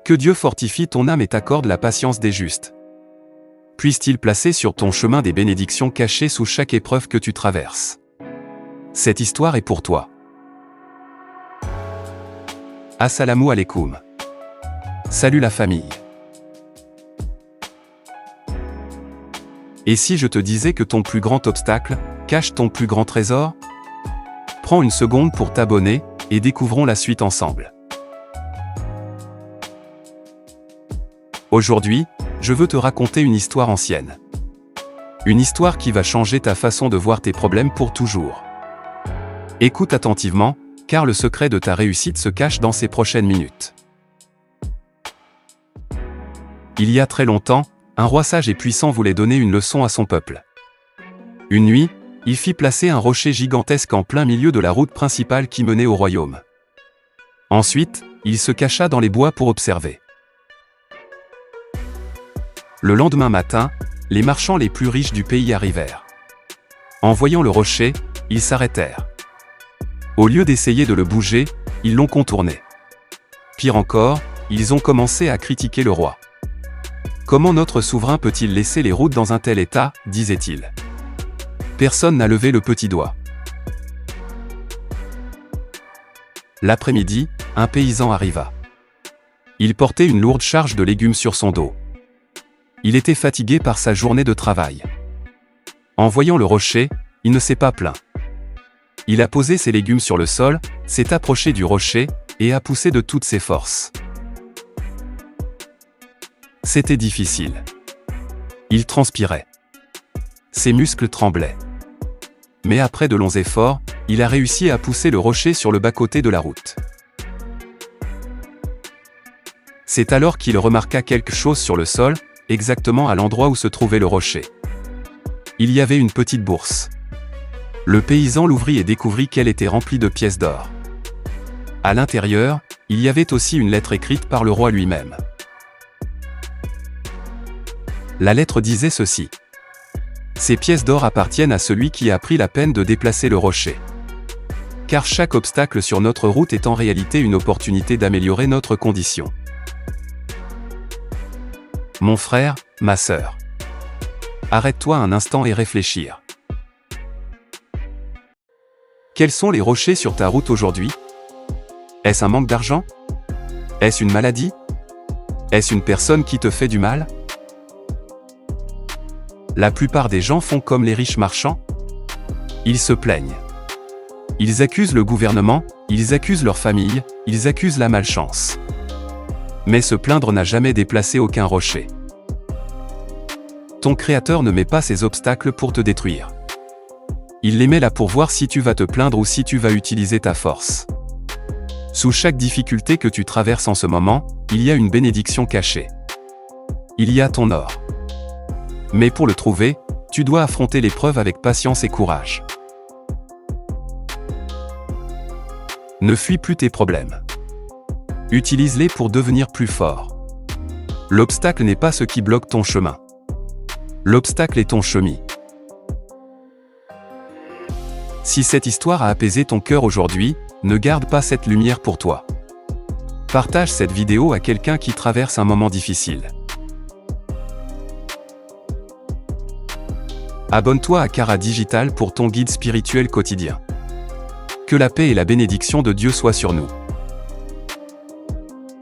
Que Dieu fortifie ton âme et t'accorde la patience des justes. Puisse-t-il placer sur ton chemin des bénédictions cachées sous chaque épreuve que tu traverses. Cette histoire est pour toi. Assalamu alaikum. Salut la famille. Et si je te disais que ton plus grand obstacle cache ton plus grand trésor? Prends une seconde pour t'abonner, et découvrons la suite ensemble. Aujourd'hui, je veux te raconter une histoire ancienne. Une histoire qui va changer ta façon de voir tes problèmes pour toujours. Écoute attentivement, car le secret de ta réussite se cache dans ces prochaines minutes. Il y a très longtemps, un roi sage et puissant voulait donner une leçon à son peuple. Une nuit, il fit placer un rocher gigantesque en plein milieu de la route principale qui menait au royaume. Ensuite, il se cacha dans les bois pour observer. Le lendemain matin, les marchands les plus riches du pays arrivèrent. En voyant le rocher, ils s'arrêtèrent. Au lieu d'essayer de le bouger, ils l'ont contourné. Pire encore, ils ont commencé à critiquer le roi. Comment notre souverain peut-il laisser les routes dans un tel état, disait-il. Personne n'a levé le petit doigt. L'après-midi, un paysan arriva. Il portait une lourde charge de légumes sur son dos. Il était fatigué par sa journée de travail. En voyant le rocher, il ne s'est pas plaint. Il a posé ses légumes sur le sol, s'est approché du rocher, et a poussé de toutes ses forces. C'était difficile. Il transpirait. Ses muscles tremblaient. Mais après de longs efforts, il a réussi à pousser le rocher sur le bas-côté de la route. C'est alors qu'il remarqua quelque chose sur le sol, exactement à l'endroit où se trouvait le rocher. Il y avait une petite bourse. Le paysan l'ouvrit et découvrit qu'elle était remplie de pièces d'or. À l'intérieur, il y avait aussi une lettre écrite par le roi lui-même. La lettre disait ceci. Ces pièces d'or appartiennent à celui qui a pris la peine de déplacer le rocher. Car chaque obstacle sur notre route est en réalité une opportunité d'améliorer notre condition. Mon frère, ma sœur. Arrête-toi un instant et réfléchir. Quels sont les rochers sur ta route aujourd'hui? Est-ce un manque d'argent? Est-ce une maladie? Est-ce une personne qui te fait du mal? La plupart des gens font comme les riches marchands. Ils se plaignent. Ils accusent le gouvernement, ils accusent leur famille, ils accusent la malchance. Mais se plaindre n'a jamais déplacé aucun rocher. Ton Créateur ne met pas ces obstacles pour te détruire. Il les met là pour voir si tu vas te plaindre ou si tu vas utiliser ta force. Sous chaque difficulté que tu traverses en ce moment, il y a une bénédiction cachée. Il y a ton or. Mais pour le trouver, tu dois affronter l'épreuve avec patience et courage. Ne fuis plus tes problèmes. Utilise-les pour devenir plus fort. L'obstacle n'est pas ce qui bloque ton chemin. L'obstacle est ton chemin. Si cette histoire a apaisé ton cœur aujourd'hui, ne garde pas cette lumière pour toi. Partage cette vidéo à quelqu'un qui traverse un moment difficile. Abonne-toi à Kara Digital pour ton guide spirituel quotidien. Que la paix et la bénédiction de Dieu soient sur nous.